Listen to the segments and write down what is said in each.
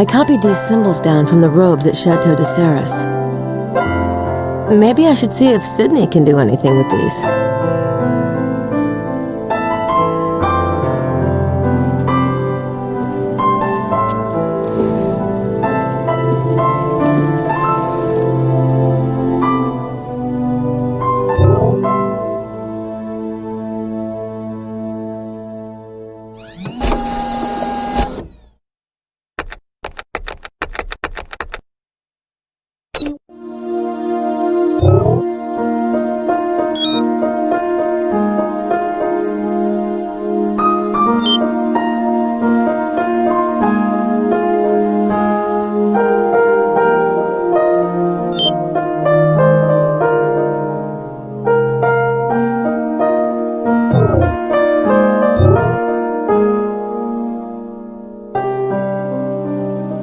I copied these symbols down from the robes at Chateau de Serres. Maybe I should see if Sidney can do anything with these.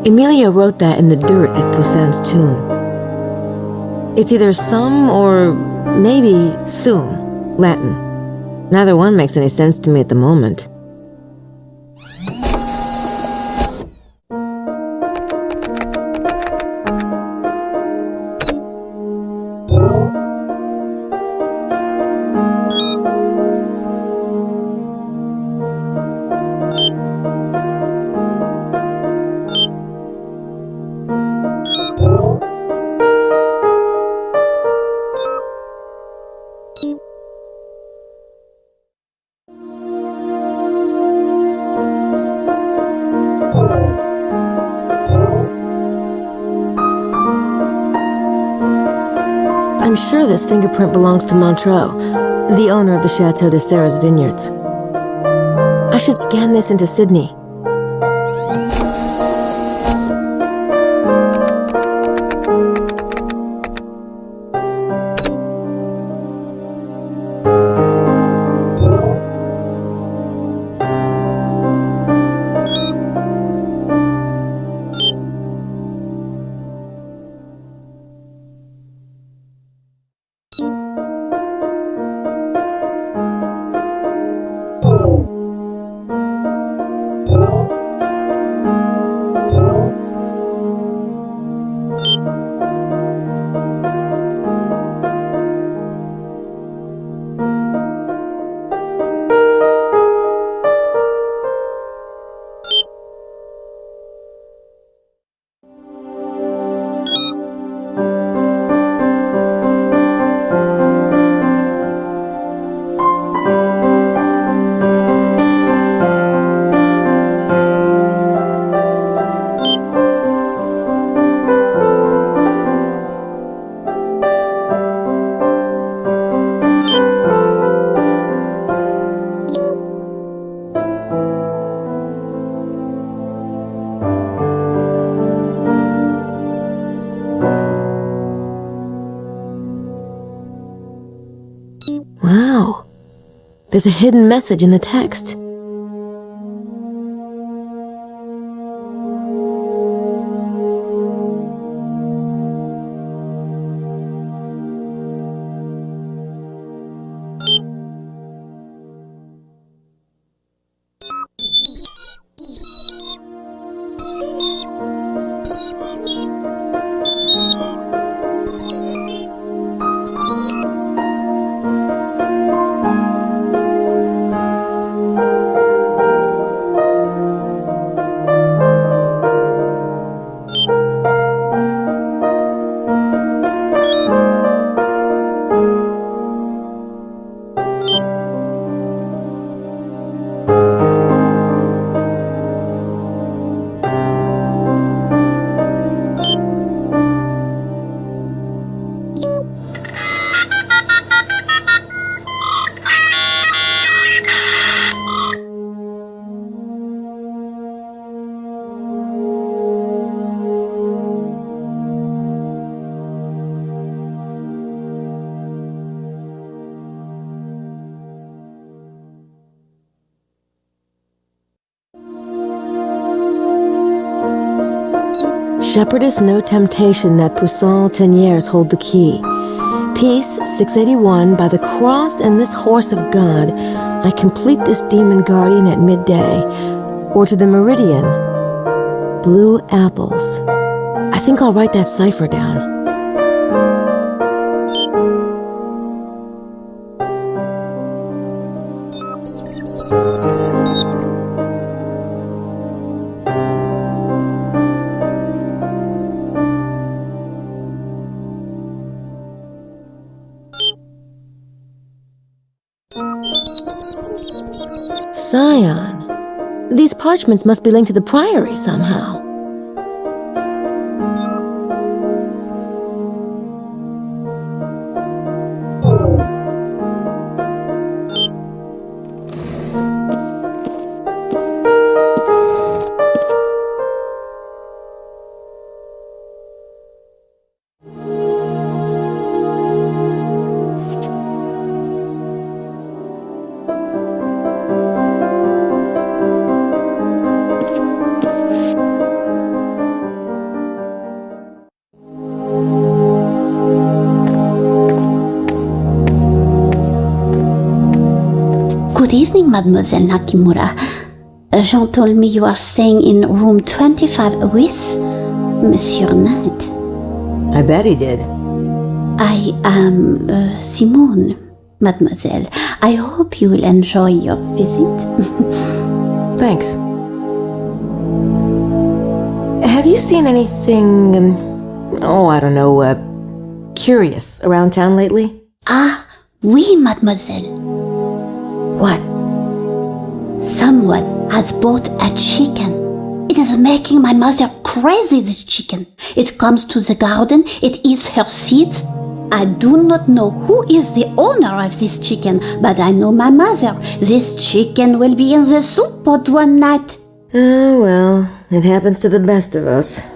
Emilia wrote that in the dirt at Poussin's tomb. It's either sum or maybe sum, Latin. Neither one makes any sense to me at the moment. I'm sure this fingerprint belongs to Montreux, the owner of the Chateau de Serres vineyards. I should scan this into Sidney. Wow, there's a hidden message in the text. Shepherdess no temptation that Poussin Teniers hold the key. Peace 681, by the cross and this horse of God, I complete this demon guardian at midday, or to the Meridian. Blue Apples. I think I'll write that cipher down. Scion. These parchments must be linked to the priory somehow. Good evening, Mademoiselle Nakimura. Jean told me you are staying in room 25 with Monsieur Knight. I bet he did. I am Simone, Mademoiselle. I hope you will enjoy your visit. Thanks. Have you seen anything, I don't know, curious around town lately? Ah, oui, Mademoiselle. What? Someone has bought a chicken. It is making my mother crazy, this chicken. It comes to the garden, it eats her seeds. I do not know who is the owner of this chicken, but I know my mother. This chicken will be in the soup pot one night. Oh, well, it happens to the best of us.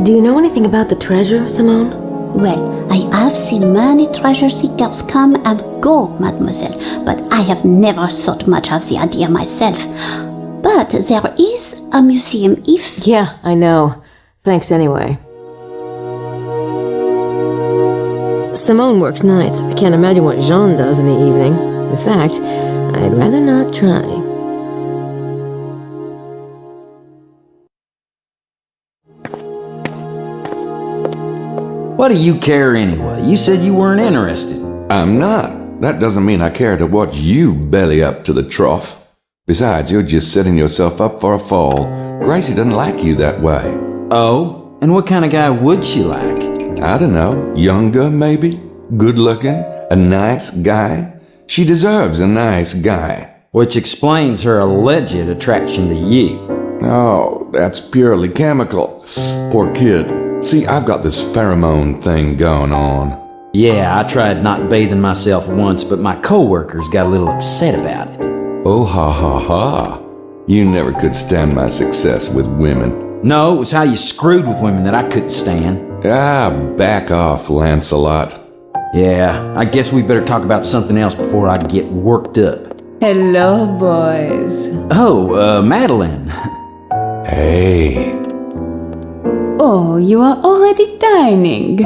Do you know anything about the treasure, Simone? Well, I have seen many treasure seekers come and go, Mademoiselle, but I have never thought much of the idea myself. But there is a museum if... Yeah, I know. Thanks anyway. Simone works nights. I can't imagine what Jean does in the evening. In fact, I'd rather not try. What do you care anyway? You said you weren't interested. I'm not. That doesn't mean I care to watch you belly up to the trough. Besides, you're just setting yourself up for a fall. Gracie doesn't like you that way. Oh? And what kind of guy would she like? I don't know. Younger, maybe? Good-looking? A nice guy? She deserves a nice guy. Which explains her alleged attraction to you. Oh, that's purely chemical. Poor kid. See, I've got this pheromone thing going on. Yeah, I tried not bathing myself once, but my coworkers got a little upset about it. Oh, ha, ha, ha. You never could stand my success with women. No, it was how you screwed with women that I couldn't stand. Ah, back off, Lancelot. Yeah, I guess we better talk about something else before I get worked up. Hello, boys. Oh, Madeline. Hey. Oh, you are already dining.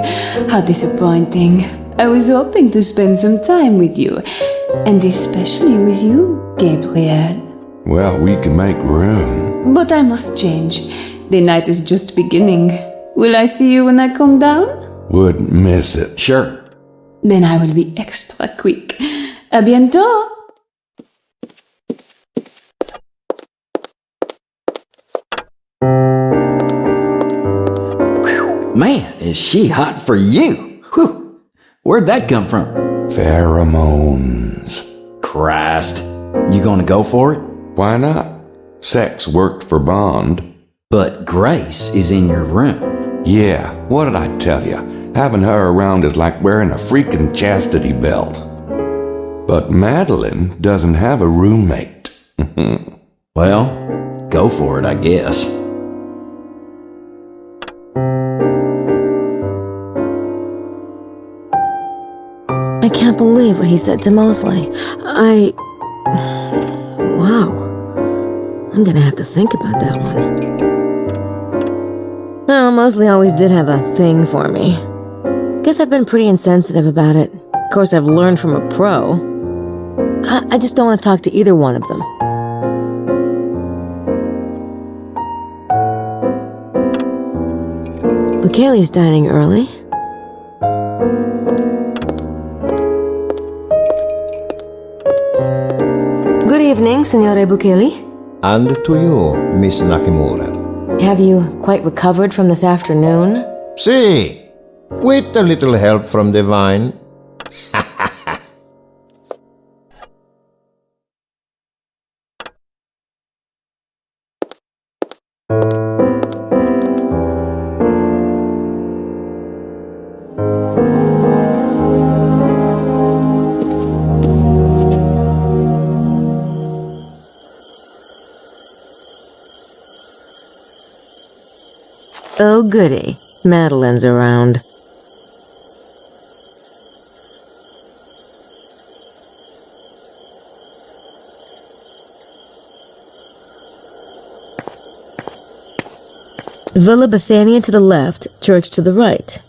How disappointing. I was hoping to spend some time with you, and especially with you, Gabriel. Well, we can make room. But I must change. The night is just beginning. Will I see you when I come down? Wouldn't miss it. Sure. Then I will be extra quick. A bientôt! Man, is she hot for you? Whew. Where'd that come from? Pheromones. Christ. You gonna go for it? Why not? Sex worked for Bond. But Grace is in your room. Yeah, what did I tell you? Having her around is like wearing a freaking chastity belt. But Madeline doesn't have a roommate. Well, go for it, I guess. I can't believe what he said to Mosely. Wow. I'm gonna have to think about that one. Well, Mosely always did have a thing for me. Guess I've been pretty insensitive about it. Of course, I've learned from a pro. I just don't want to talk to either one of them. Bukele's dining early. Good evening, Signore Bukele. And to you, Miss Nakimura. Have you quite recovered from this afternoon? See, with a little help from the wine. Oh, goody. Madeline's around. Villa Bethania to the left, church to the right.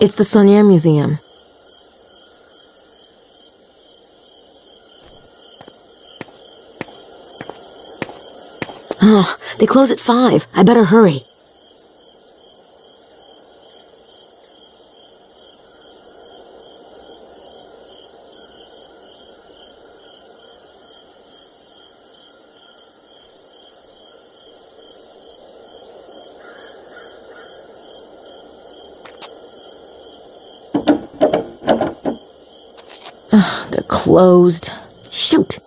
It's the Sauniere Museum. Oh, they close at 5. I better hurry. They're closed. Shoot!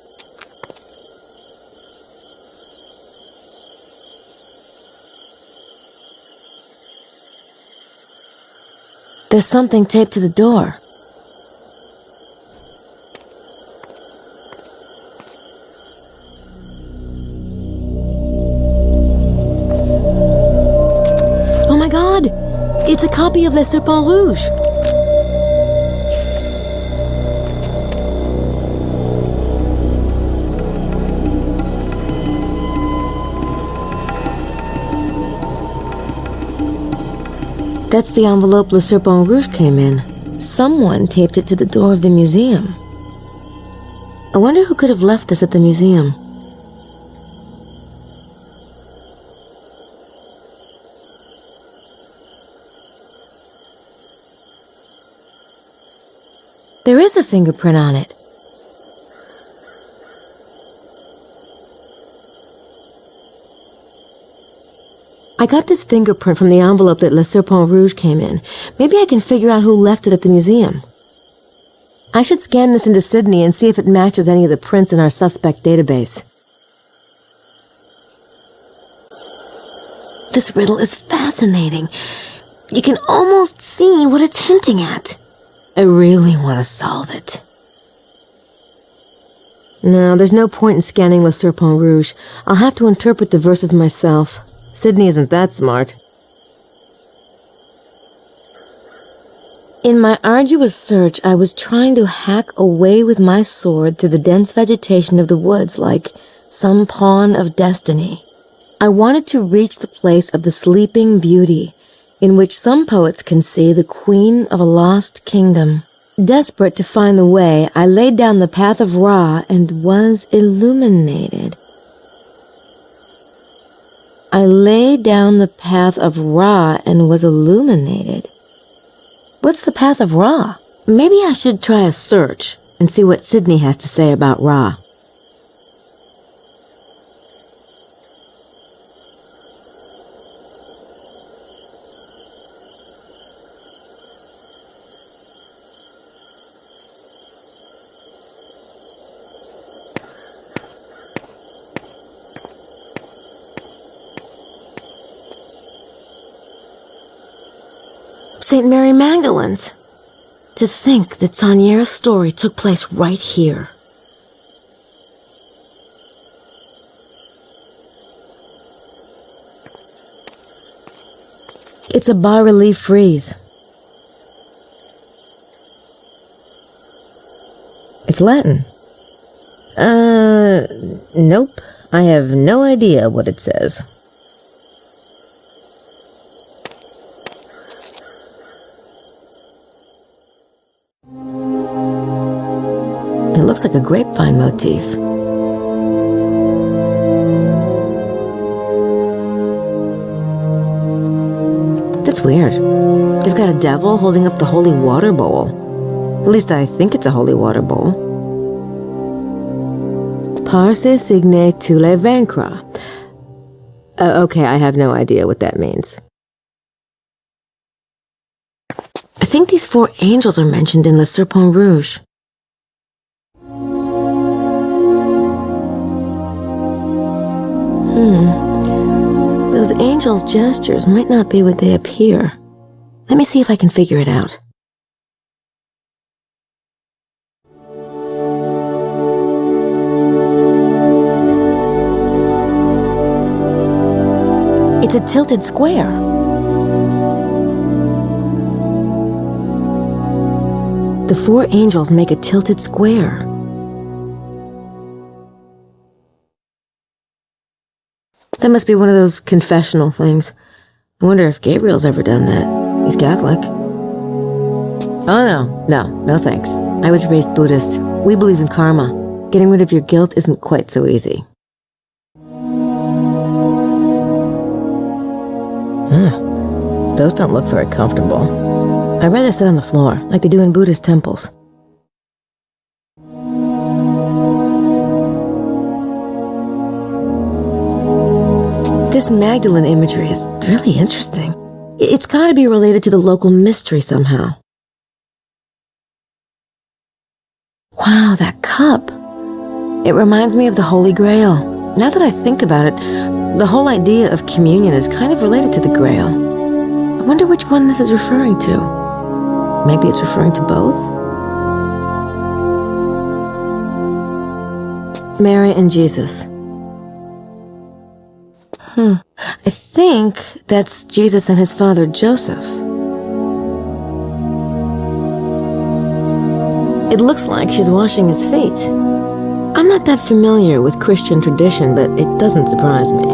There's something taped to the door. Oh my God! It's a copy of Le Serpent Rouge. That's the envelope Le Serpent Rouge came in. Someone taped it to the door of the museum. I wonder who could have left this at the museum. There is a fingerprint on it. I got this fingerprint from the envelope that Le Serpent Rouge came in. Maybe I can figure out who left it at the museum. I should scan this into Sidney and see if it matches any of the prints in our suspect database. This riddle is fascinating. You can almost see what it's hinting at. I really want to solve it. No, there's no point in scanning Le Serpent Rouge. I'll have to interpret the verses myself. Sidney isn't that smart. In my arduous search, I was trying to hack away with my sword through the dense vegetation of the woods like some pawn of destiny. I wanted to reach the place of the sleeping beauty, in which some poets can see the queen of a lost kingdom. Desperate to find the way, I laid down the path of Ra and was illuminated. I laid down the path of Ra and was illuminated. What's the path of Ra? Maybe I should try a search and see what Sidney has to say about Ra. St. Mary Magdalene's. To think that Sauniere's story took place right here. It's a bas-relief frieze. It's Latin. Nope. I have no idea what it says. It looks like a grapevine motif. That's weird. They've got a devil holding up the holy water bowl. At least I think it's a holy water bowl. Parce signe tous les vaincras. Okay, I have no idea what that means. I think these 4 angels are mentioned in Le Serpent Rouge. Those angels' gestures might not be what they appear. Let me see if I can figure it out. It's a tilted square. The 4 angels make a tilted square. That must be one of those confessional things. I wonder if Gabriel's ever done that. He's Catholic. Oh no thanks. I was raised Buddhist. We believe in karma. Getting rid of your guilt isn't quite so easy. Those don't look very comfortable. I'd rather sit on the floor, like they do in Buddhist temples. This Magdalene imagery is really interesting. It's gotta be related to the local mystery somehow. Wow, that cup. It reminds me of the Holy Grail. Now that I think about it, the whole idea of communion is kind of related to the Grail. I wonder which one this is referring to. Maybe it's referring to both? Mary and Jesus. I think that's Jesus and his father Joseph. It looks like she's washing his feet. I'm not that familiar with Christian tradition, but it doesn't surprise me.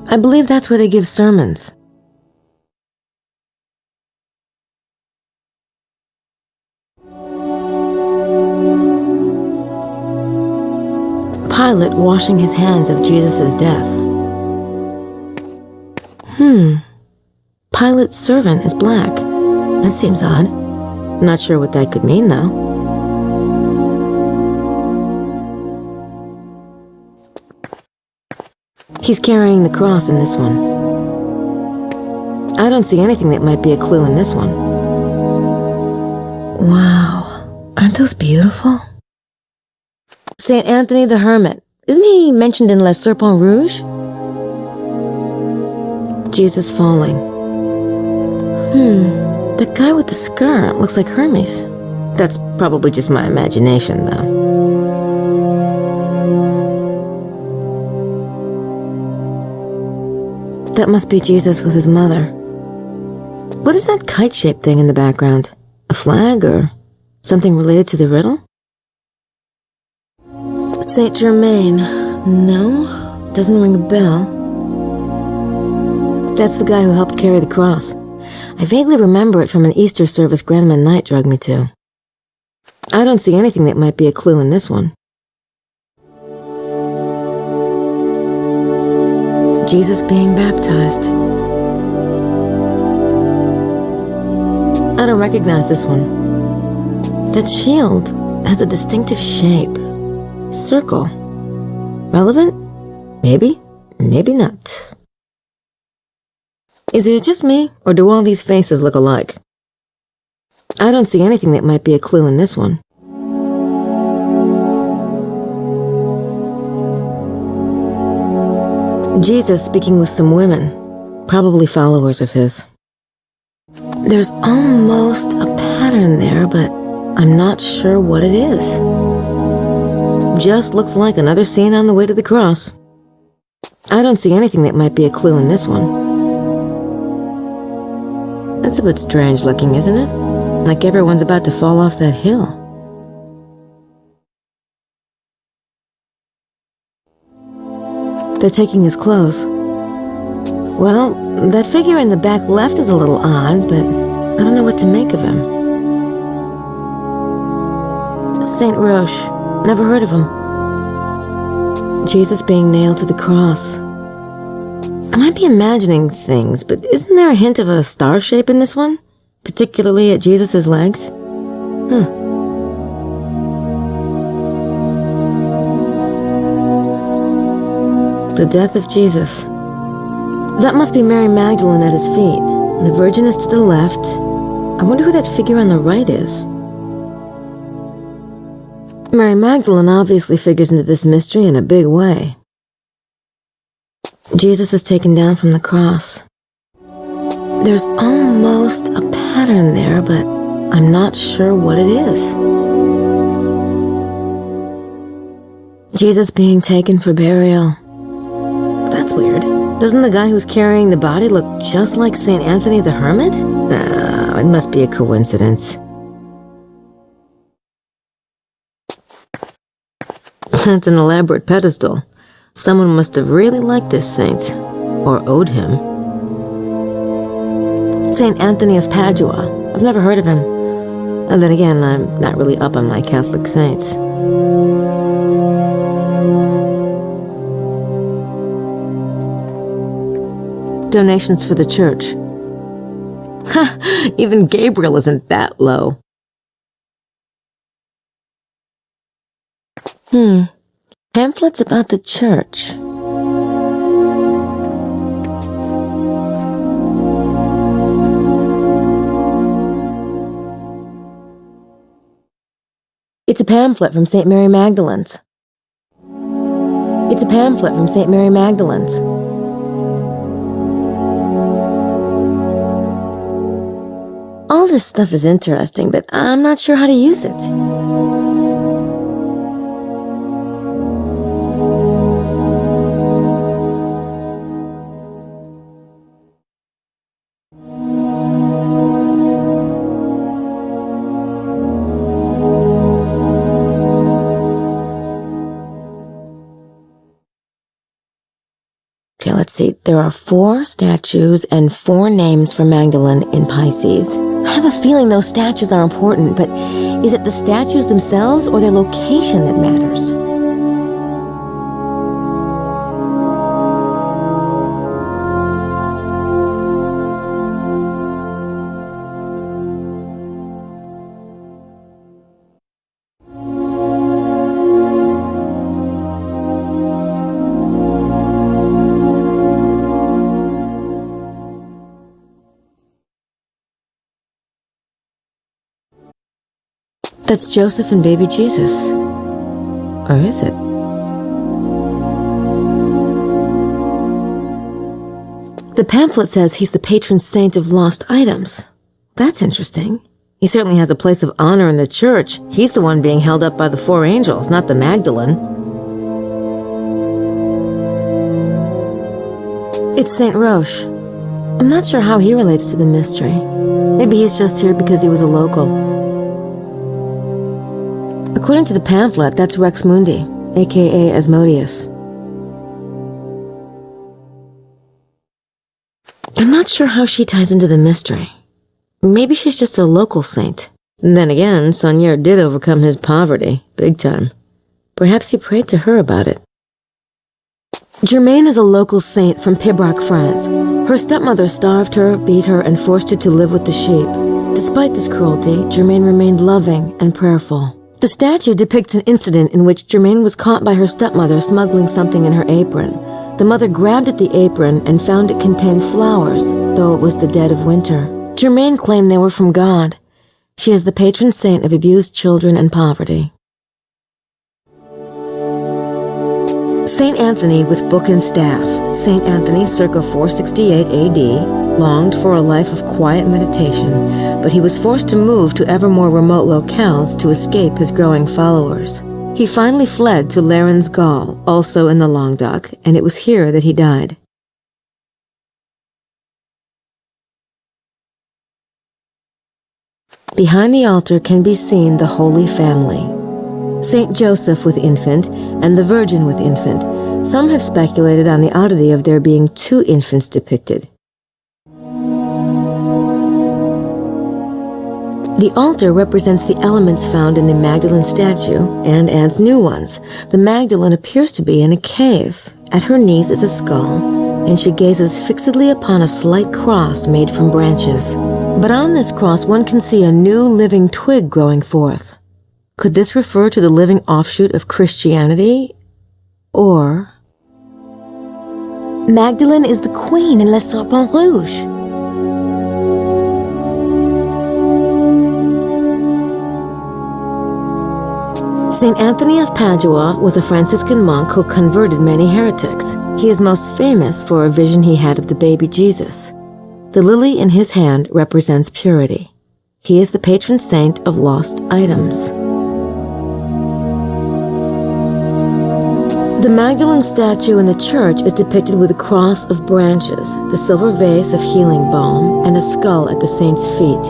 I believe that's where they give sermons. Pilate washing his hands of Jesus' death. Pilate's servant is black. That seems odd. Not sure what that could mean, though. He's carrying the cross in this one. I don't see anything that might be a clue in this one. Wow, aren't those beautiful? Saint Anthony the Hermit. Isn't he mentioned in Le Serpent Rouge? Jesus falling. The guy with the skirt looks like Hermes. That's probably just my imagination, though. That must be Jesus with his mother. What is that kite-shaped thing in the background? A flag or something related to the riddle? Saint Germain. No, doesn't ring a bell. That's the guy who helped carry the cross. I vaguely remember it from an Easter service Grandma Knight drugged me to. I don't see anything that might be a clue in this one. Jesus being baptized. I don't recognize this one. That shield has a distinctive shape. Circle. Relevant? Maybe, maybe not. Is it just me, or do all these faces look alike? I don't see anything that might be a clue in this one. Jesus speaking with some women, probably followers of his. There's almost a pattern there, but I'm not sure what it is. Just looks like another scene on the way to the cross. I don't see anything that might be a clue in this one. That's a bit strange looking, isn't it? Like everyone's about to fall off that hill. They're taking his clothes. Well, that figure in the back left is a little odd, but I don't know what to make of him. Saint Rouge. Never heard of him. Jesus being nailed to the cross. I might be imagining things, but isn't there a hint of a star shape in this one? Particularly at Jesus' legs? The death of Jesus. That must be Mary Magdalene at his feet, and the Virgin is to the left. I wonder who that figure on the right is. Mary Magdalene obviously figures into this mystery in a big way. Jesus is taken down from the cross. There's almost a pattern there, but I'm not sure what it is. Jesus being taken for burial. That's weird. Doesn't the guy who's carrying the body look just like St. Anthony the Hermit? It must be a coincidence. That's an elaborate pedestal. Someone must have really liked this saint, or owed him. St. Anthony of Padua. I've never heard of him. And then again, I'm not really up on my Catholic saints. Donations for the church. Even Gabriel isn't that low. Pamphlets about the church. It's a pamphlet from St. Mary Magdalene's. It's a pamphlet from St. Mary Magdalene's. All this stuff is interesting, but I'm not sure how to use it. Okay, let's see. There are 4 statues and 4 names for Magdalene in Pisces. I have a feeling those statues are important, but is it the statues themselves or their location that matters? That's Joseph and baby Jesus. Or is it? The pamphlet says he's the patron saint of lost items. That's interesting. He certainly has a place of honor in the church. He's the one being held up by the 4 angels, not the Magdalene. It's Saint Rouge. I'm not sure how he relates to the mystery. Maybe he's just here because he was a local. According to the pamphlet, that's Rex Mundi, aka Asmodeus. I'm not sure how she ties into the mystery. Maybe she's just a local saint. And then again, Sauniere did overcome his poverty, big time. Perhaps he prayed to her about it. Germaine is a local saint from Pibroch, France. Her stepmother starved her, beat her, and forced her to live with the sheep. Despite this cruelty, Germaine remained loving and prayerful. The statue depicts an incident in which Germaine was caught by her stepmother smuggling something in her apron. The mother grabbed at the apron and found it contained flowers, though it was the dead of winter. Germaine claimed they were from God. She is the patron saint of abused children and poverty. Saint Anthony with book and staff. Saint Anthony, circa 468 AD, longed for a life of quiet meditation, but he was forced to move to ever more remote locales to escape his growing followers. He finally fled to Larens, Gaul, also in the Languedoc, and it was here that he died. Behind the altar can be seen the Holy Family. Saint Joseph with infant and the Virgin with infant, Some have speculated on the oddity of there being 2 infants depicted. The altar represents the elements found in the Magdalene statue and adds new ones. The Magdalene appears to be in a cave. At her knees is a skull, and she gazes fixedly upon a slight cross made from branches. But on this cross one can see a new living twig growing forth. Could this refer to the living offshoot of Christianity? Or... Magdalene is the queen in Le Serpent Rouge. St. Anthony of Padua was a Franciscan monk who converted many heretics. He is most famous for a vision he had of the baby Jesus. The lily in his hand represents purity. He is the patron saint of lost items. The Magdalene statue in the church is depicted with a cross of branches, the silver vase of healing balm, and a skull at the saint's feet.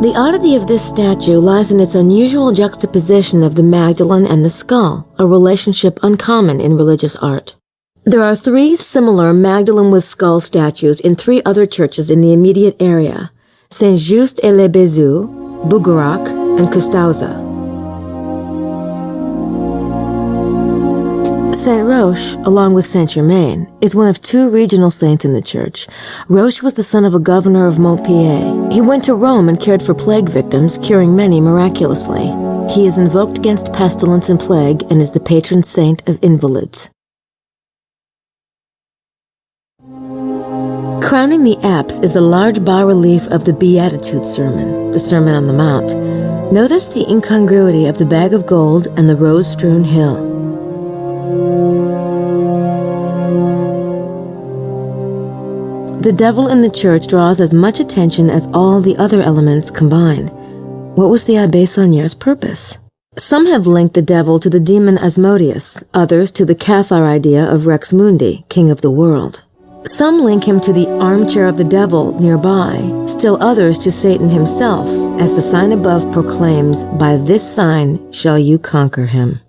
The oddity of this statue lies in its unusual juxtaposition of the Magdalene and the skull, a relationship uncommon in religious art. There are 3 similar Magdalene with skull statues in 3 other churches in the immediate area: Saint-Just-et-les-Bézous, Bouguerac, and Custauza. Saint Roche, along with Saint Germain, is one of 2 regional saints in the church. Roche was the son of a governor of Montpellier. He went to Rome and cared for plague victims, curing many miraculously. He is invoked against pestilence and plague and is the patron saint of invalids. Crowning the apse is the large bas-relief of the Beatitudes Sermon, the Sermon on the Mount. Notice the incongruity of the bag of gold and the rose-strewn hill. The devil in the church draws as much attention as all the other elements combined. What was the Abbe Sauniere's purpose? Some have linked the devil to the demon Asmodeus, others to the Cathar idea of Rex Mundi, king of the world. Some link him to the armchair of the devil nearby, still others to Satan himself, as the sign above proclaims, "By this sign shall you conquer him."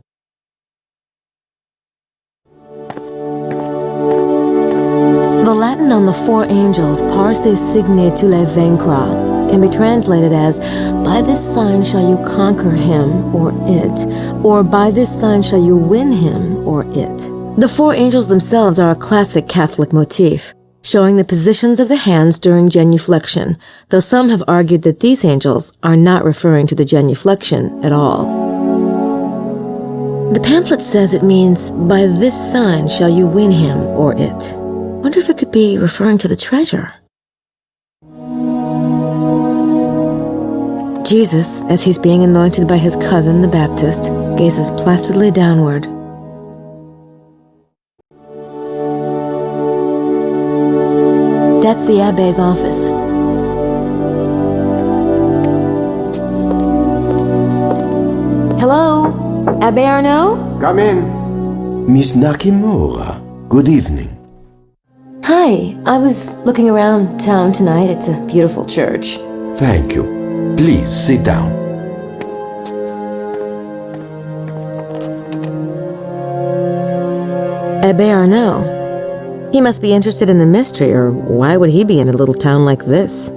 The Latin on the 4 angels, par ces signes tu les vaincras, can be translated as, "By this sign shall you conquer him," or "it," or "By this sign shall you win him," or "it." The 4 angels themselves are a classic Catholic motif, showing the positions of the hands during genuflection, though some have argued that these angels are not referring to the genuflection at all. The pamphlet says it means, "By this sign shall you win him," or "it." Wonder if it could be referring to the treasure. Jesus, as he's being anointed by his cousin, the Baptist, gazes placidly downward. That's the Abbe's office. Hello? Abbe Arnaud? Come in. Miss Nakamura, good evening. Hi, I was looking around town tonight. It's a beautiful church. Thank you. Please sit down. Abbe Arnaud. He must be interested in the mystery, or why would he be in a little town like this?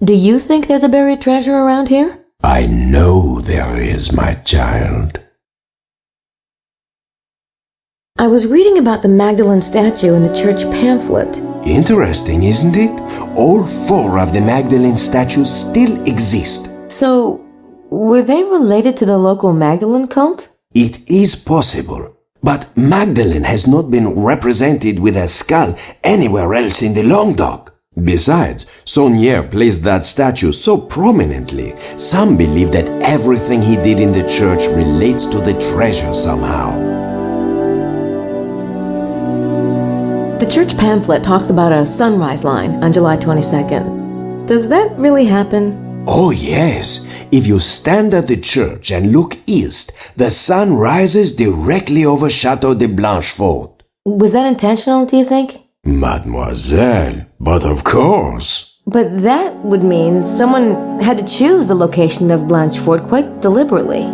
Do you think there's a buried treasure around here? I know there is, my child. I was reading about the Magdalene statue in the church pamphlet. Interesting, isn't it? All 4 of the Magdalene statues still exist. So, were they related to the local Magdalene cult? It is possible, but Magdalene has not been represented with a skull anywhere else in the Languedoc. Besides, Sauniere placed that statue so prominently, some believe that everything he did in the church relates to the treasure somehow. The church pamphlet talks about a sunrise line on July 22nd. Does that really happen? Oh yes, if you stand at the church and look east, the sun rises directly over Chateau de Blanchefort. Was that intentional, do you think? Mademoiselle, but of course. But that would mean someone had to choose the location of Blanchefort quite deliberately.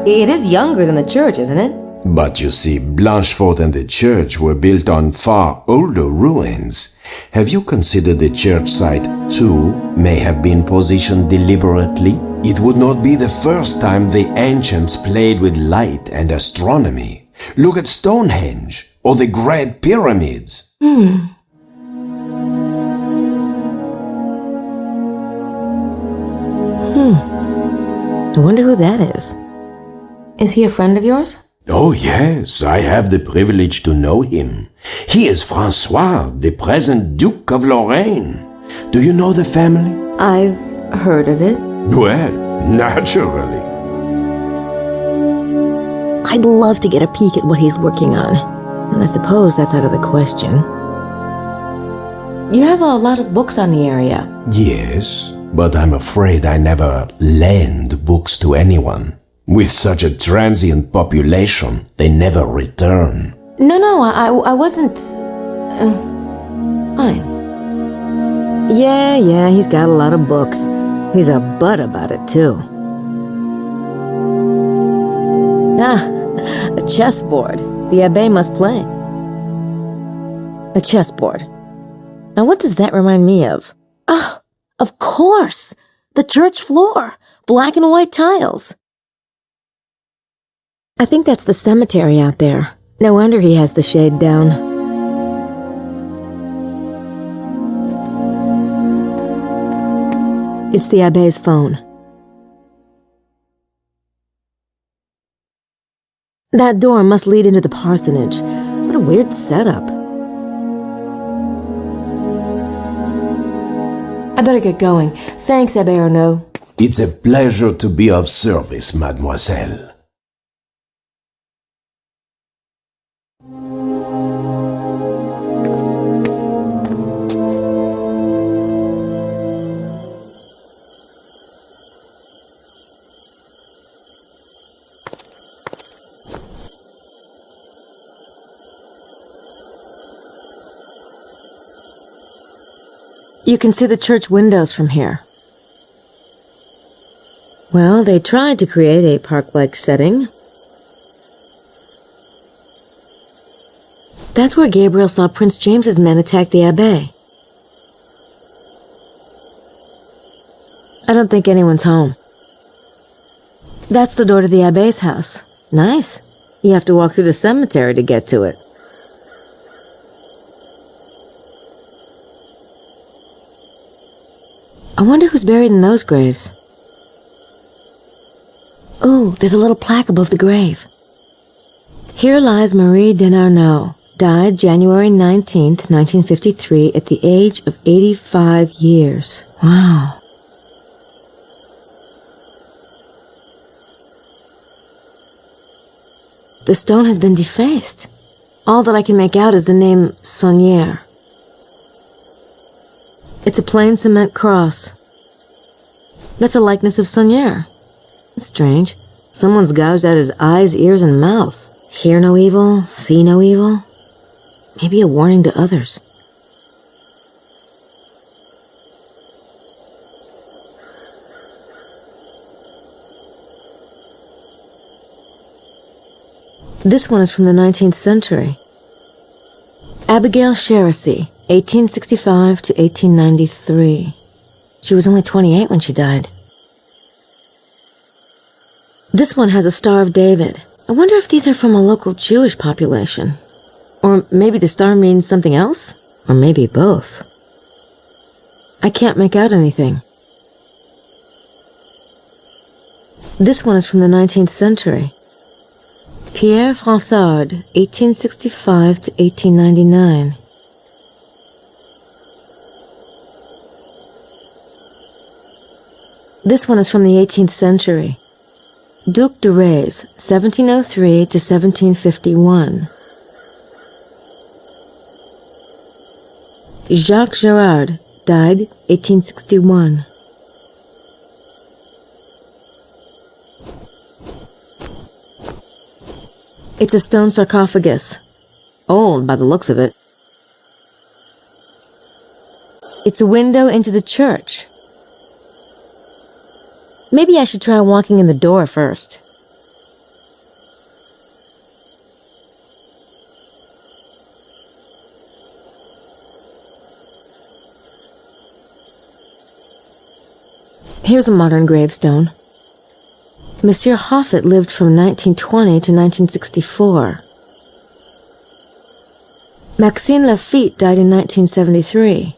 It is younger than the church, isn't it? But you see, Blanchefort and the church were built on far older ruins. Have you considered the church site too may have been positioned deliberately? It would not be the first time the ancients played with light and astronomy. Look at Stonehenge or the Great Pyramids. I wonder who that is. Is he a friend of yours? Oh yes, I have the privilege to know him. He is Francois, the present Duke of Lorraine. Do you know the family? I've heard of it. Well, naturally. I'd love to get a peek at what he's working on. And I suppose that's out of the question. You have a lot of books on the area. Yes, but I'm afraid I never lend books to anyone. With such a transient population, they never return. No, I wasn't... fine. Yeah, he's got a lot of books. He's a butt about it, too. A chessboard. The Abbe must play. A chessboard. Now what does that remind me of? Oh, of course! The church floor. Black and white tiles. I think that's the cemetery out there. No wonder he has the shade down. It's the Abbe's phone. That door must lead into the parsonage. What a weird setup. I better get going. Thanks, Abbe Arnaud. It's a pleasure to be of service, mademoiselle. You can see the church windows from here. Well, they tried to create a park-like setting. That's where Gabriel saw Prince James's men attack the Abbe. I don't think anyone's home. That's the door to the Abbe's house. Nice. You have to walk through the cemetery to get to it. I wonder who's buried in those graves. Ooh, there's a little plaque above the grave. Here lies Meridian Arnaud, died January 19th, 1953, at the age of 85 years. Wow. The stone has been defaced. All that I can make out is the name Sauniere. It's a plain cement cross. That's a likeness of Sauniere. Strange. Someone's gouged out his eyes, ears, and mouth. Hear no evil, see no evil. Maybe a warning to others. This one is from the 19th century. Abigail Sheracy, 1865 to 1893. She was only 28 when she died. This one has a Star of David. I wonder if these are from a local Jewish population. Or maybe the star means something else? Or maybe both. I can't make out anything. This one is from the 19th century. Pierre Fransard, 1865 to 1899. This one is from the 18th century. Duc de Rez, 1703 to 1751. Jacques Gerard, died 1861. It's a stone sarcophagus. Old by the looks of it. It's a window into the church. Maybe I should try walking in the door first. Here's a modern gravestone. Monsieur Hoffet lived from 1920 to 1964. Maxine Lafitte died in 1973.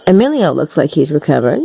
Emilio looks like he's recovered.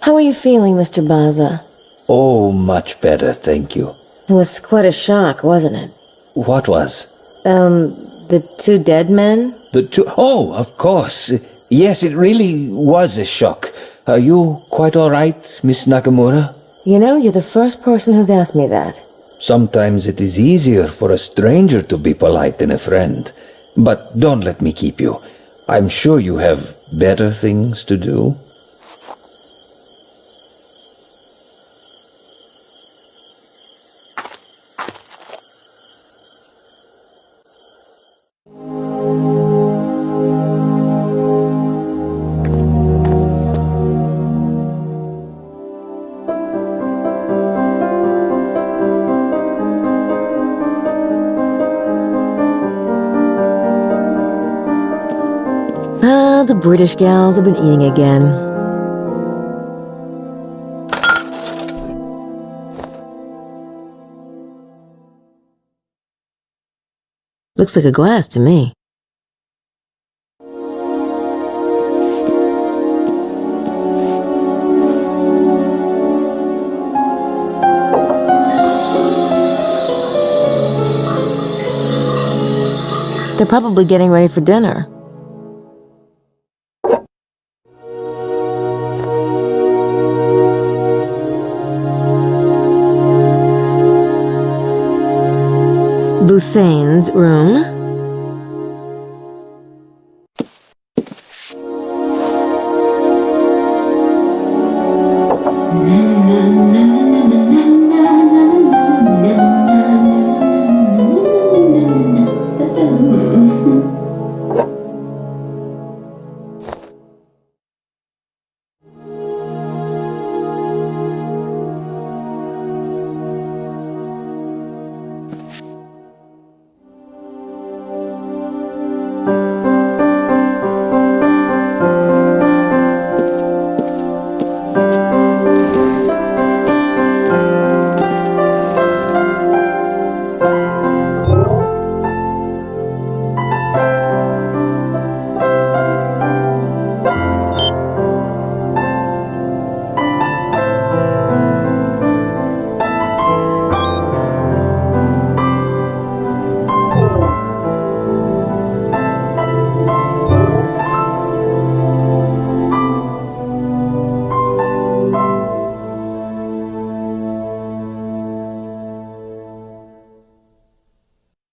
How are you feeling, Mr. Baza? Oh, much better, thank you. It was quite a shock, wasn't it? What was? The two dead men? The two... Oh, of course. Yes, it really was a shock. Are you quite all right, Miss Nakamura? You know, you're the first person who's asked me that. Sometimes it is easier for a stranger to be polite than a friend. But don't let me keep you. I'm sure you have better things to do. The British gals have been eating again. Looks like a glass to me. They're probably getting ready for dinner. Bouthane's room.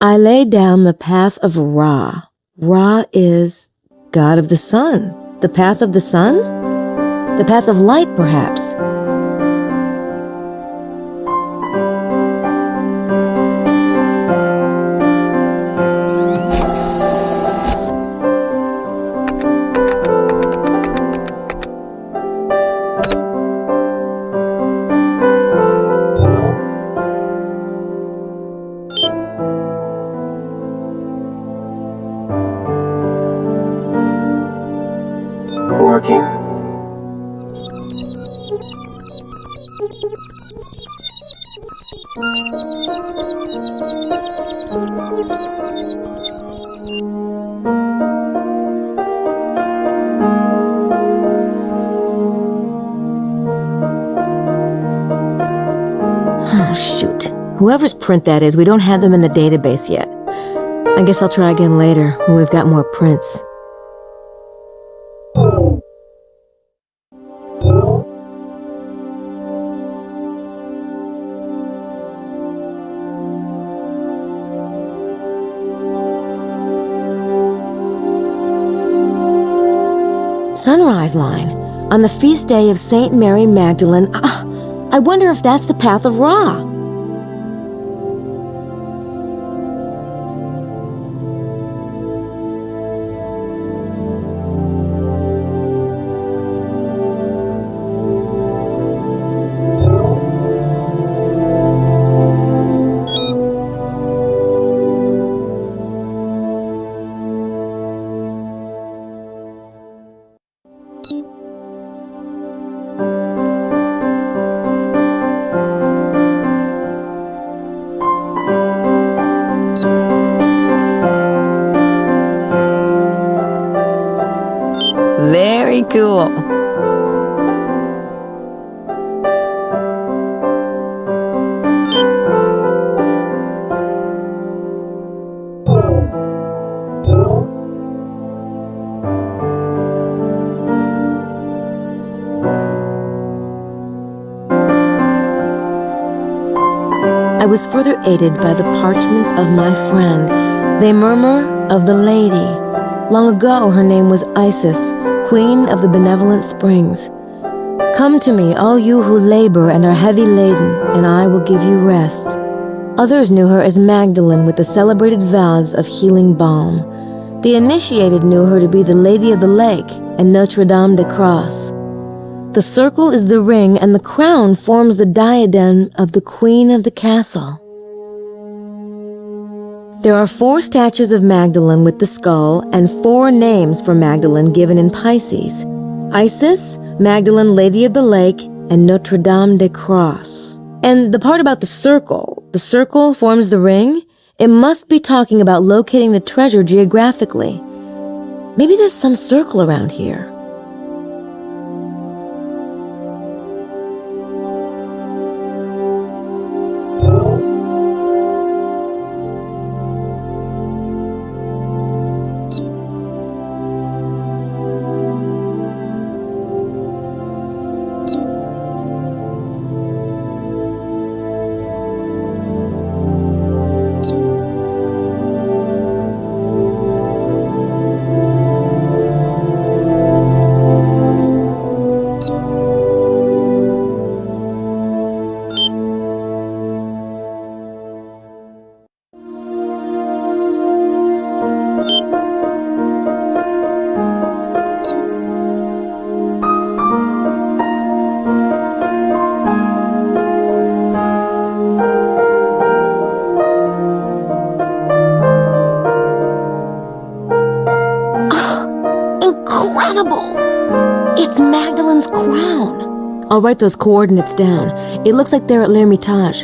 I lay down the path of Ra. Ra is god of the sun. The path of the sun? The path of light, perhaps. Oh, shoot. Whoever's print that is, we don't have them in the database yet. I guess I'll try again later, when we've got more prints. Sunrise line. on the feast day of Saint Mary Magdalene. I wonder if that's the path of Ra. Very cool. I was further aided by the parchments of my friend. They murmur of the lady. Long ago her name was Isis, Queen of the benevolent springs. Come to me, all you who labor and are heavy laden, and I will give you rest. Others knew her as Magdalene with the celebrated vows of healing balm. The initiated knew her to be the Lady of the Lake and Notre Dame de Cross. The circle is the ring, and the crown forms the diadem of the Queen of the Castle. There are 4 statues of Magdalene with the skull and 4 names for Magdalene given in Pisces: Isis, Magdalene Lady of the Lake, and Notre Dame de Cross. And the part about the circle forms the ring, it must be talking about locating the treasure geographically. Maybe there's some circle around here. It's Magdalene's crown. I'll write those coordinates down. It looks like they're at l'Hermitage.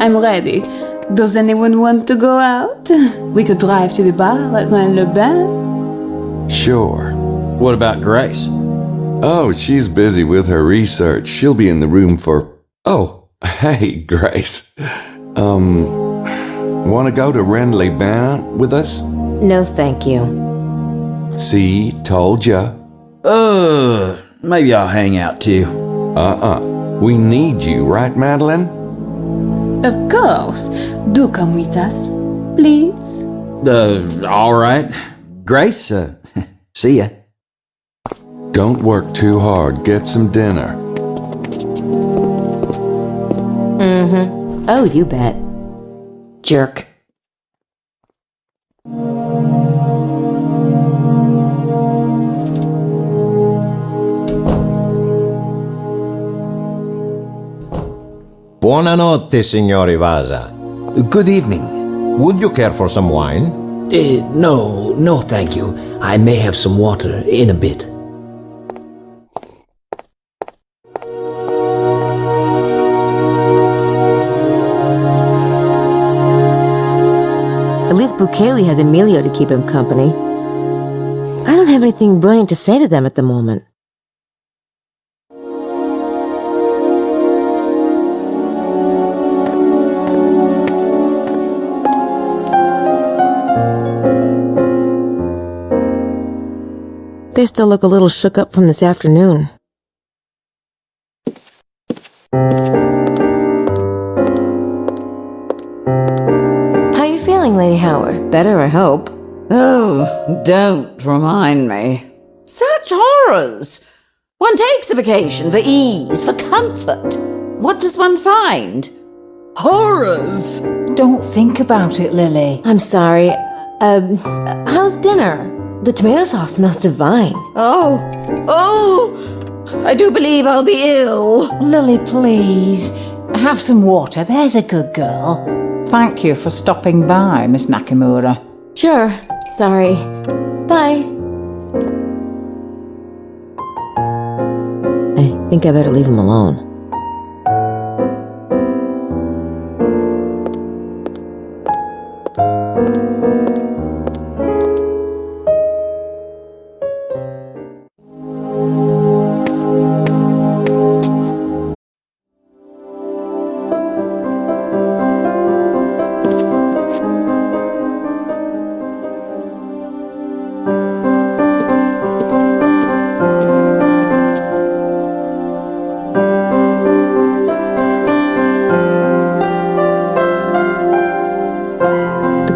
I'm ready. Does anyone want to go out? We could drive to the bar at Rennes-le-Bains. Sure. What about Grace? Oh, she's busy with her research. She'll be in the room for... Oh, hey, Grace. Want to go to Rennes-le-Bains with us? No, thank you. See, told ya. Maybe I'll hang out too. We need you, right, Madeline? Of course. Do come with us, please. All right. Grace, see ya. Don't work too hard. Get some dinner. Oh, you bet. Jerk. Buonanotte, signori Vaza. Good evening. Would you care for some wine? No, thank you. I may have some water in a bit. At least Bukele has Emilio to keep him company. I don't have anything brilliant to say to them at the moment. they still look a little shook up from this afternoon. How you feeling, Lady Howard? Better, I hope. Oh, don't remind me. Such horrors! One takes a vacation for ease, for comfort. What does one find? Horrors! Don't think about it, Lily. I'm sorry. How's dinner? The tomato sauce smells divine. Oh, I do believe I'll be ill. Lily, please. Have some water, there's a good girl. Thank you for stopping by, Miss Nakamura. Sure. Sorry. Bye. I think I better leave him alone.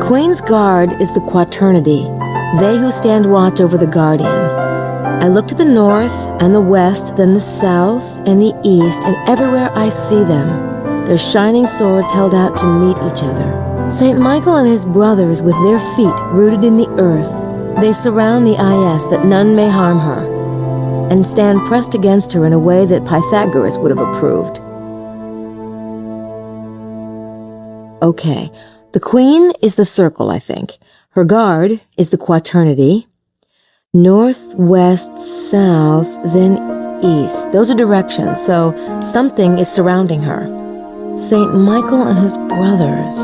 Queen's Guard is the Quaternity, they who stand watch over the Guardian. I look to the north and the west, then the south and the east, and everywhere I see them, their shining swords held out to meet each other. St. Michael and his brothers with their feet rooted in the earth, they surround the IS that none may harm her, and stand pressed against her in a way that Pythagoras would have approved. Okay. The Queen is the circle, I think. Her guard is the Quaternity. North, west, south, then east. Those are directions, so something is surrounding her. St. Michael and his brothers.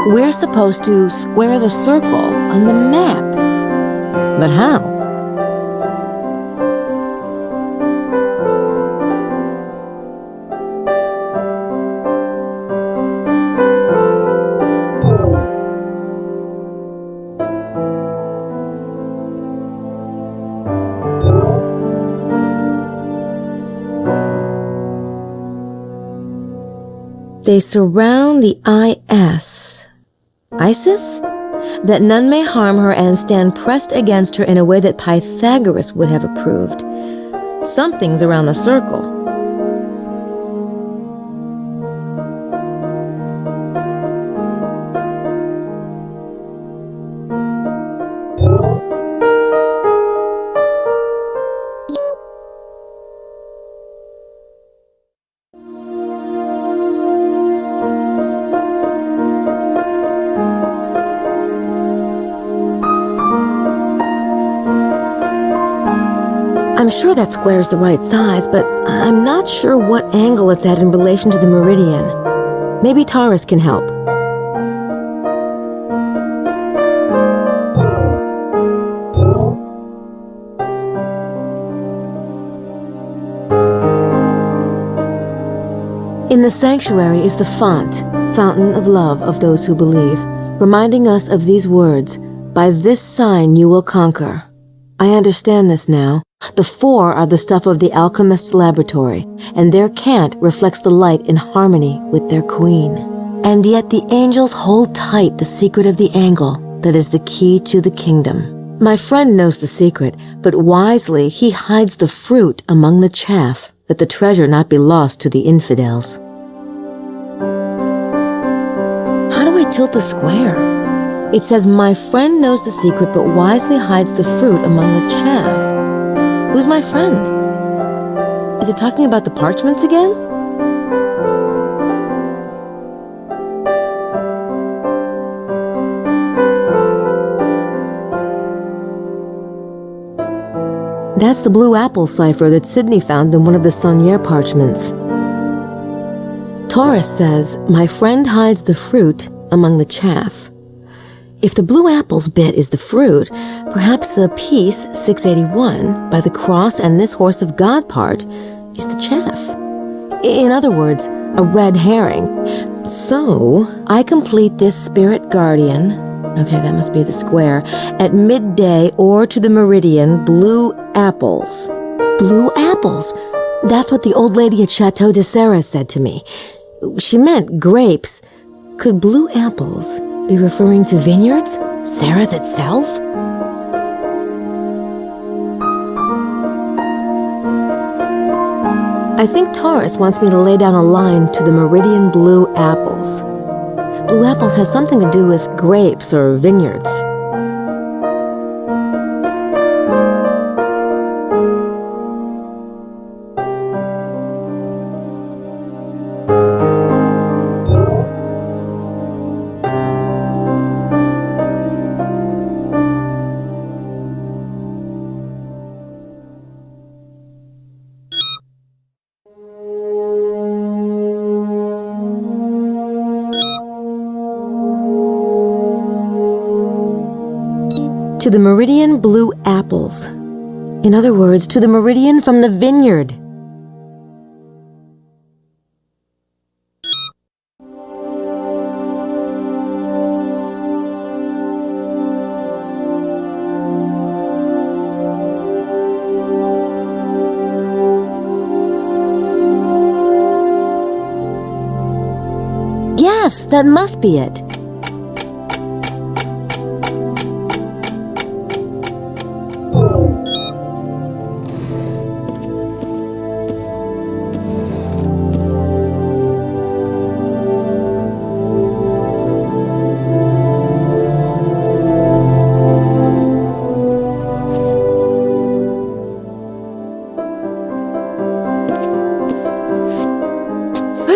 We're supposed to square the circle on the map. But how? They surround the IS. ISIS? That none may harm her and stand pressed against her in a way that Pythagoras would have approved. Something's around the circle. I'm sure that square is the right size, but I'm not sure what angle it's at in relation to the meridian. Maybe Taurus can help. In the sanctuary is the font, fountain of love of those who believe, reminding us of these words, "By this sign you will conquer." I understand this now. The four are the stuff of the alchemist's laboratory, and their cant reflects the light in harmony with their queen. And yet the angels hold tight the secret of the angle that is the key to the kingdom. My friend knows the secret, but wisely he hides the fruit among the chaff, that the treasure not be lost to the infidels. How do I tilt the square? It says, my friend knows the secret but wisely hides the fruit among the chaff. Who's my friend? Is it talking about the parchments again? That's the Blue Apple cipher that Sidney found in one of the Sauniere parchments. Taurus says, my friend hides the fruit among the chaff. If the Blue Apple's bit is the fruit, perhaps the piece 681 by the cross and this horse of God part is the chaff. In other words, a red herring. So, I complete this spirit guardian, okay, that must be the square, at midday or to the meridian, Blue Apples. Blue apples! That's what the old lady at Chateau de Serres said to me. She meant grapes. Could Blue Apples be referring to vineyards? Serres itself? I think Taurus wants me to lay down a line to the Meridian Blue Apples. Blue Apples has something to do with grapes or vineyards. To the Meridian Blue Apples. In other words, to the meridian from the vineyard. Yes, that must be it.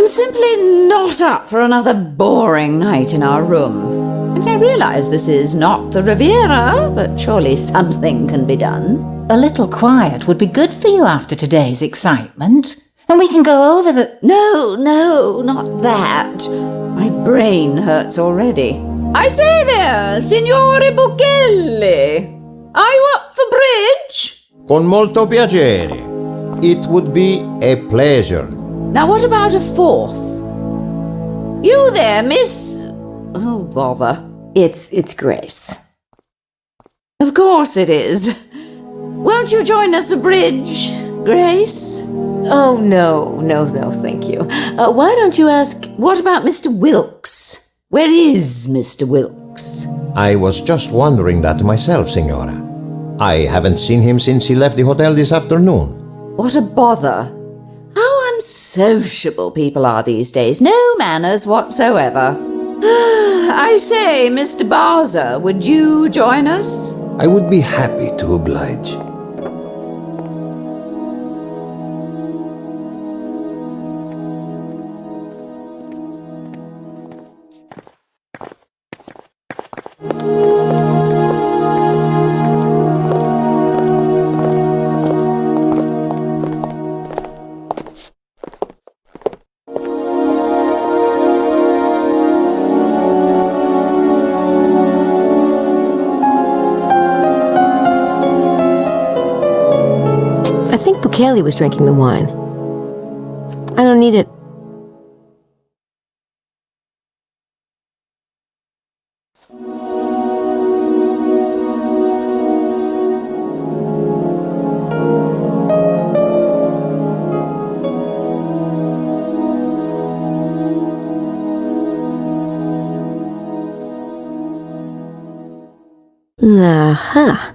Simply not up for another boring night in our room. I realise this is not the Riviera, but surely something can be done. A little quiet would be good for you after today's excitement. And we can go over the... No, not that. My brain hurts already. I say there, Signore Buchelli. Are you up for bridge? Con molto piacere. It would be a pleasure. Now what about a fourth? You there, miss... Oh, bother. It's Grace. Of course it is. Won't you join us for bridge, Grace? Oh, no, thank you. Why don't you ask... What about Mr. Wilkes? Where is Mr. Wilkes? I was just wondering that myself, Signora. I haven't seen him since he left the hotel this afternoon. What a bother. How unsociable people are these days. No manners whatsoever. I say, Mr. Barzer, would you join us? I would be happy to oblige. think Bukele was drinking the wine. I don't need it. Aha.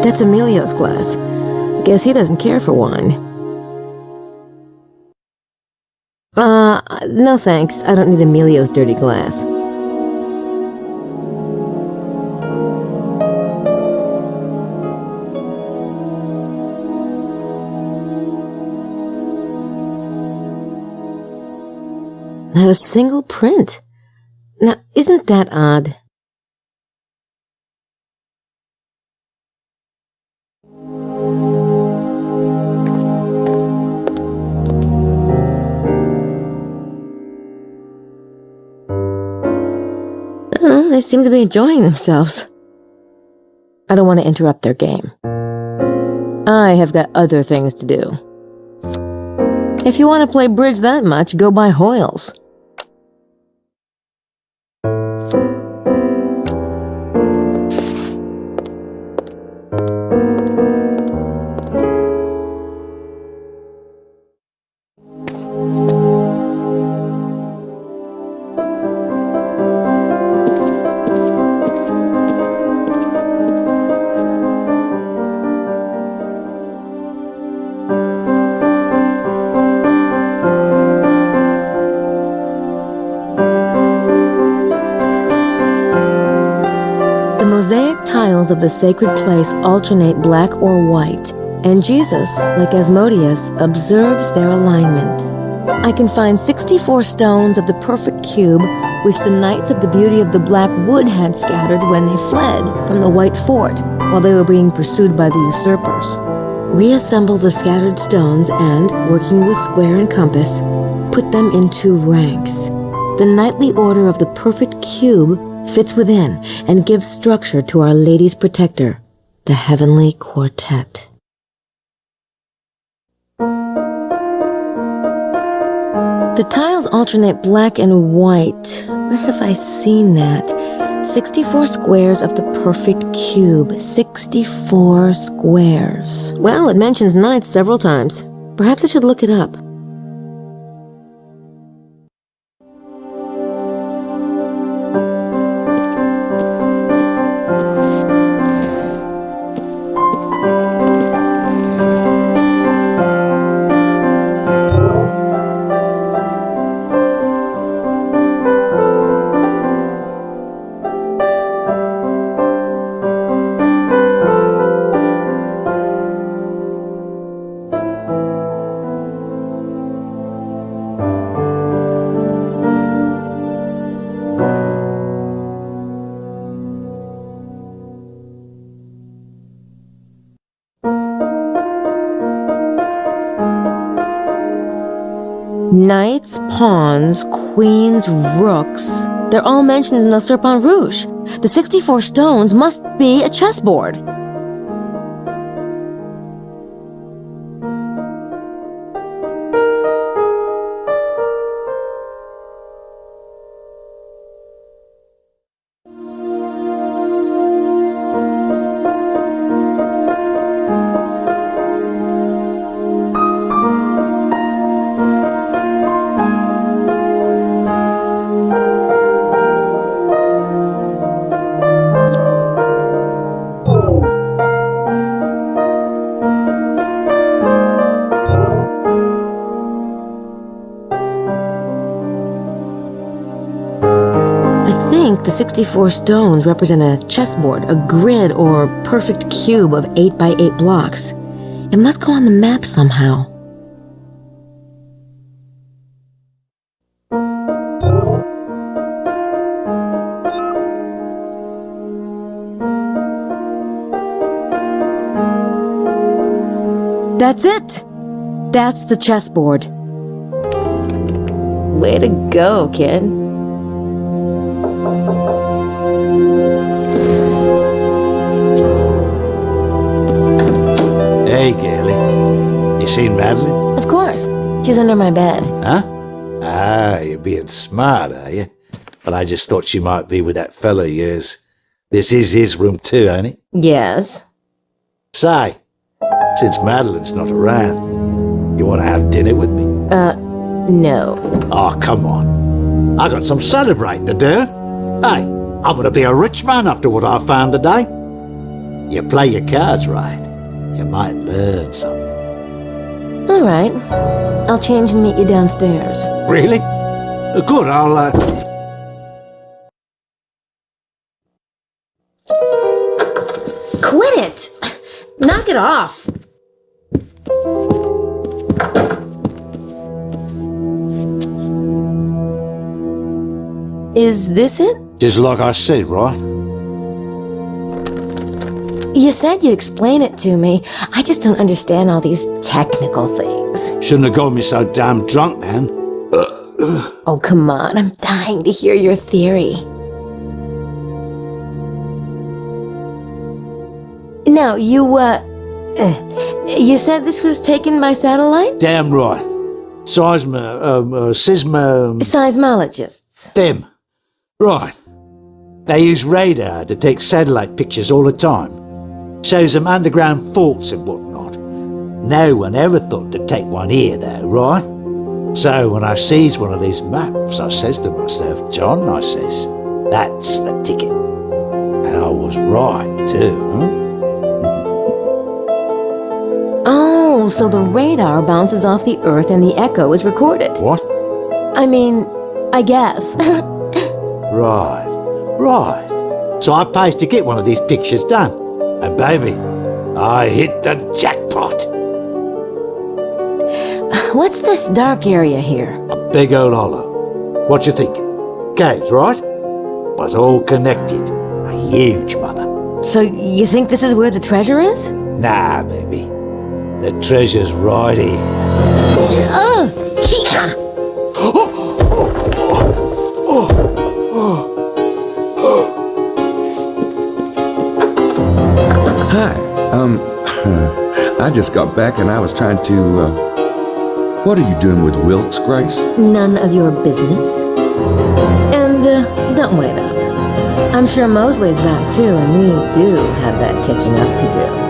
That's Emilio's glass. Guess he doesn't care for wine. No thanks. I don't need Emilio's dirty glass. Not a single print. Now, isn't that odd? They seem to be enjoying themselves. I don't want to interrupt their game. I have got other things to do. If you want to play bridge that much, go buy Hoyles. Mosaic tiles of the sacred place alternate black or white, and Jesus, like Asmodeus, observes their alignment. I can find 64 stones of the perfect cube, which the Knights of the Beauty of the Black Wood had scattered when they fled from the White Fort while they were being pursued by the usurpers. Reassemble the scattered stones and, working with square and compass, put them into ranks. The knightly order of the perfect cube fits within and gives structure to Our Lady's protector, the Heavenly Quartet. The tiles alternate black and white. Where have I seen that? 64 squares of the perfect cube. 64 squares. Well, it mentions knights several times. Perhaps I should look it up. Knights, pawns, queens, rooks, they're all mentioned in the Serpent Rouge. The 64 stones must be a chessboard. The 64 stones represent a chessboard, a grid or perfect cube of 8 by 8 blocks. It must go on the map somehow. That's it! That's the chessboard. Way to go, kid. Hey, Gailey. You seen Madeline? Of course. She's under my bed. Huh? Ah, you're being smart, are you? Well, I just thought she might be with that fella of yours. This is his room too, ain't it? Yes. Say, since Madeline's not around, you want to have dinner with me? No. Oh, come on. I got some celebrating to do. Hey, I'm going to be a rich man after what I found today. You play your cards right, you might learn something. All right. I'll change and meet you downstairs. Really? Good, I'll, Quit it! Knock it off! Is this it? Just like I said, right? You said you'd explain it to me. I just don't understand all these technical things. Shouldn't have got me so damn drunk then. Oh, come on. I'm dying to hear your theory. Now, you said this was taken by satellite? Damn right. Seismologists. Them. Right. They use radar to take satellite pictures all the time. Shows them underground faults and whatnot. No one ever thought to take one here, though, right? So when I sees one of these maps, I says to myself, John, I says, that's the ticket. And I was right, too, huh? Oh, so the radar bounces off the Earth and the echo is recorded. What? I mean, I guess. Right. So I pays to get one of these pictures done. And baby, I hit the jackpot. What's this dark area here? A big old hollow. What you think? Caves, right? But all connected. A huge mother. So you think this is where the treasure is? Nah, baby. The treasure's right here. Chica! Hi. I just got back and I was trying to, what are you doing with Wilkes, Grace? None of your business. And, don't wait up. I'm sure Mosley's back too, and we do have that catching up to do.